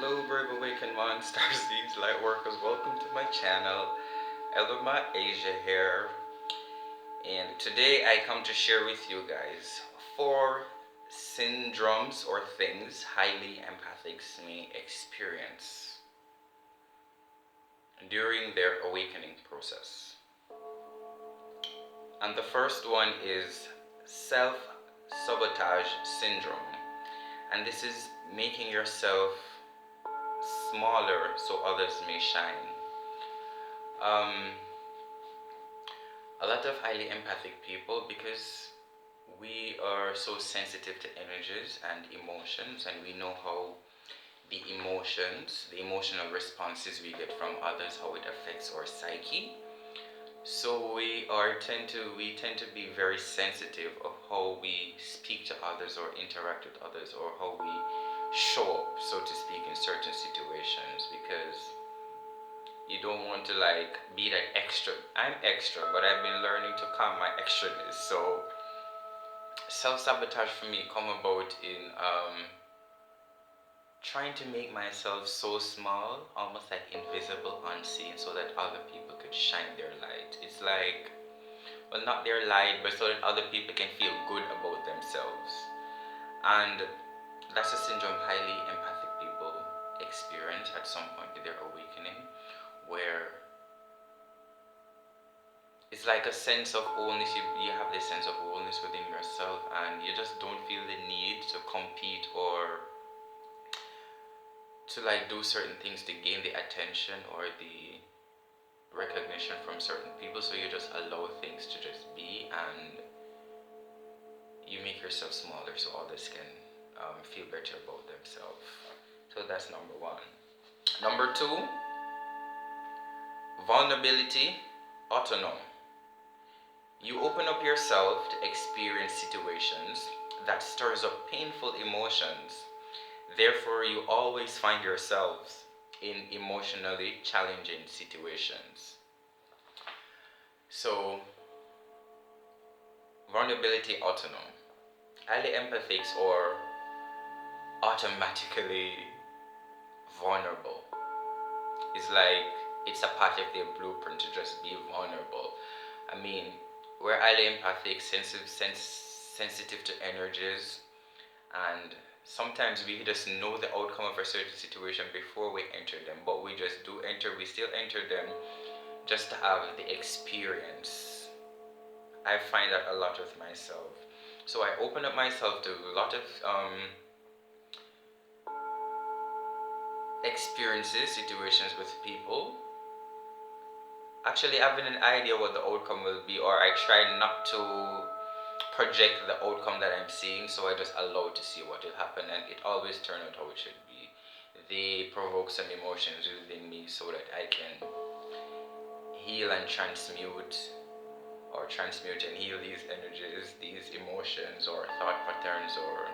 Hello, brave awakened ones, star seeds, light workers. Welcome to my channel. Eilrama Aaja here, and today I come to share with you guys 4 syndromes or things highly empathics may experience during their awakening process. And the first one is self-sabotage syndrome, and this is making yourself smaller so others may shine. A lot of highly empathic people, because we are so sensitive to energies and emotions, and we know how the emotions, the emotional responses we get from others, how it affects our psyche. So we tend to be very sensitive of how we speak to others or interact with others, or how we show up, so to speak, in certain situations, because you don't want to be that extra. I'm extra, but I've been learning to calm my extraness. So self-sabotage for me come about in trying to make myself so small, almost like invisible, unseen, so that other people could shine their light. It's like, well, not their light, but so that other people can feel good about themselves. And that's a syndrome highly empathic people experience at some point in their awakening, where it's like a sense of wholeness. You have this sense of wholeness within yourself, and you just don't feel the need to compete or to do certain things to gain the attention or the recognition from certain people. So you just allow things to just be, and you make yourself smaller so others can feel better about themselves. So that's number 1. Number 2, vulnerability autonome. You open up yourself to experience situations that stirs up painful emotions. Therefore, you always find yourselves in emotionally challenging situations. So, vulnerability autonome. Highly empathics or automatically vulnerable. It's like it's a part of their blueprint to just be vulnerable. I mean, we're highly empathic, sensitive to energies, and sometimes we just know the outcome of a certain situation before we enter them, but we just do enter, we still enter them just to have the experience. I find that a lot with myself. So I open up myself to a lot of experiences, situations with people, actually having an idea what the outcome will be, or I try not to project the outcome that I'm seeing, so I just allow to see what will happen, and it always turns out how it should be. They provoke some emotions within me so that I can heal and transmute and heal these energies, these emotions or thought patterns or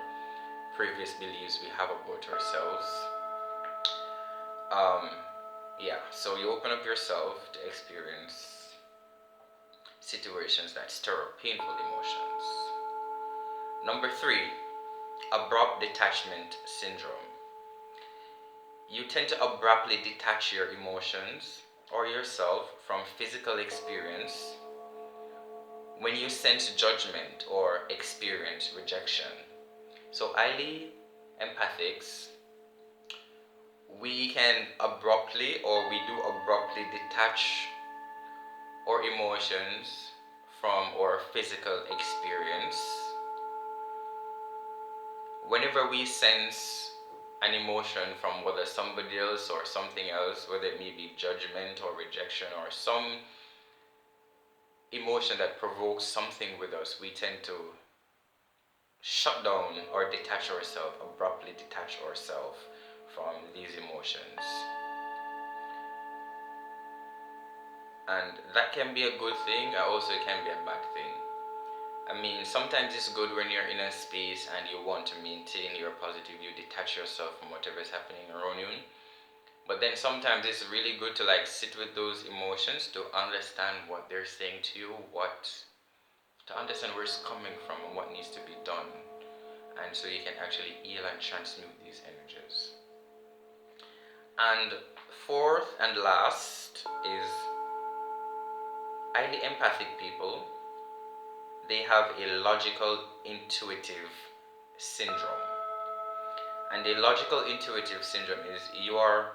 previous beliefs we have about ourselves. Yeah, so you open up yourself to experience situations that stir up painful emotions. Number 3, abrupt detachment syndrome. You tend to abruptly detach your emotions or yourself from physical experience when you sense judgment or experience rejection. So highly empathics, we can abruptly, or we do abruptly, detach our emotions from our physical experience whenever we sense an emotion from whether somebody else or something else, whether it may be judgment or rejection or some emotion that provokes something with us, we tend to shut down or detach ourselves, abruptly detach ourselves from these emotions. And that can be a good thing, also it can be a bad thing. I mean, sometimes it's good when you're in a space and you want to maintain your positive, you detach yourself from whatever is happening around you. But then sometimes it's really good to sit with those emotions, to understand what they're saying to you, to understand where it's coming from and what needs to be done. And so you can actually heal and transmute these energies. And fourth and last is highly empathic people. They have a logical intuitive syndrome. And a logical intuitive syndrome is you are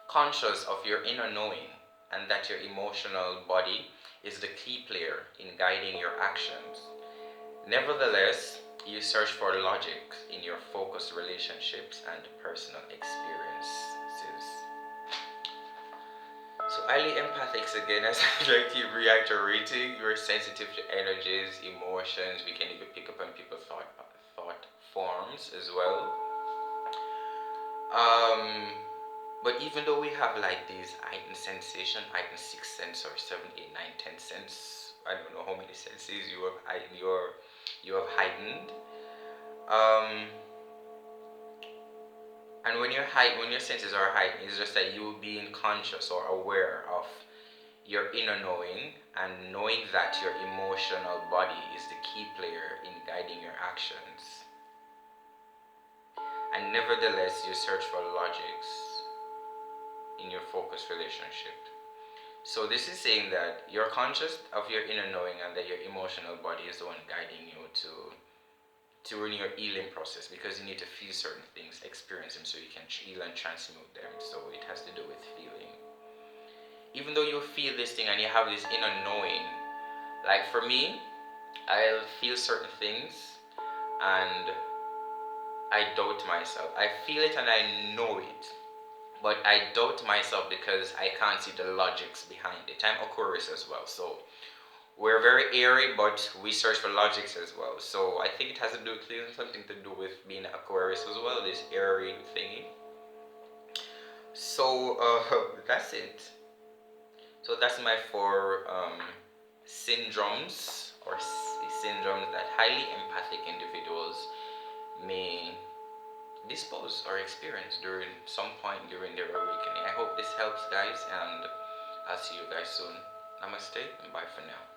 conscious of your inner knowing and that your emotional body is the key player in guiding your actions. Nevertheless, you search for logic in your focused relationships and personal experiences. So highly empathics again, as I like to reiterating, you're sensitive to energies, emotions. We can even pick up on people's thought forms as well. But even though we have like these heightened sensation, heightened sixth sense or 7, 8, 9, 10 sense, I don't know how many senses you have heightened. And when your senses are heightened, it's just that you being conscious or aware of your inner knowing and knowing that your emotional body is the key player in guiding your actions. And nevertheless, you search for logics in your focused relationship. So this is saying that you're conscious of your inner knowing and that your emotional body is the one guiding you to run your healing process, because you need to feel certain things, experience them so you can heal and transmute them. So it has to do with feeling. Even though you feel this thing and you have this inner knowing, like for me, I'll feel certain things and I doubt myself. I feel it and I know it, but I doubt myself because I can't see the logics behind it. I'm Aquarius as well, so we're very airy, but we search for logics as well. So I think it has to do with something to do with being Aquarius as well, this airy thingy. So that's it. So that's my 4 syndromes or syndromes that highly empathic individuals may dispose or experience during some point during their awakening. I hope this helps, guys, and I'll see you guys soon. Namaste and bye for now.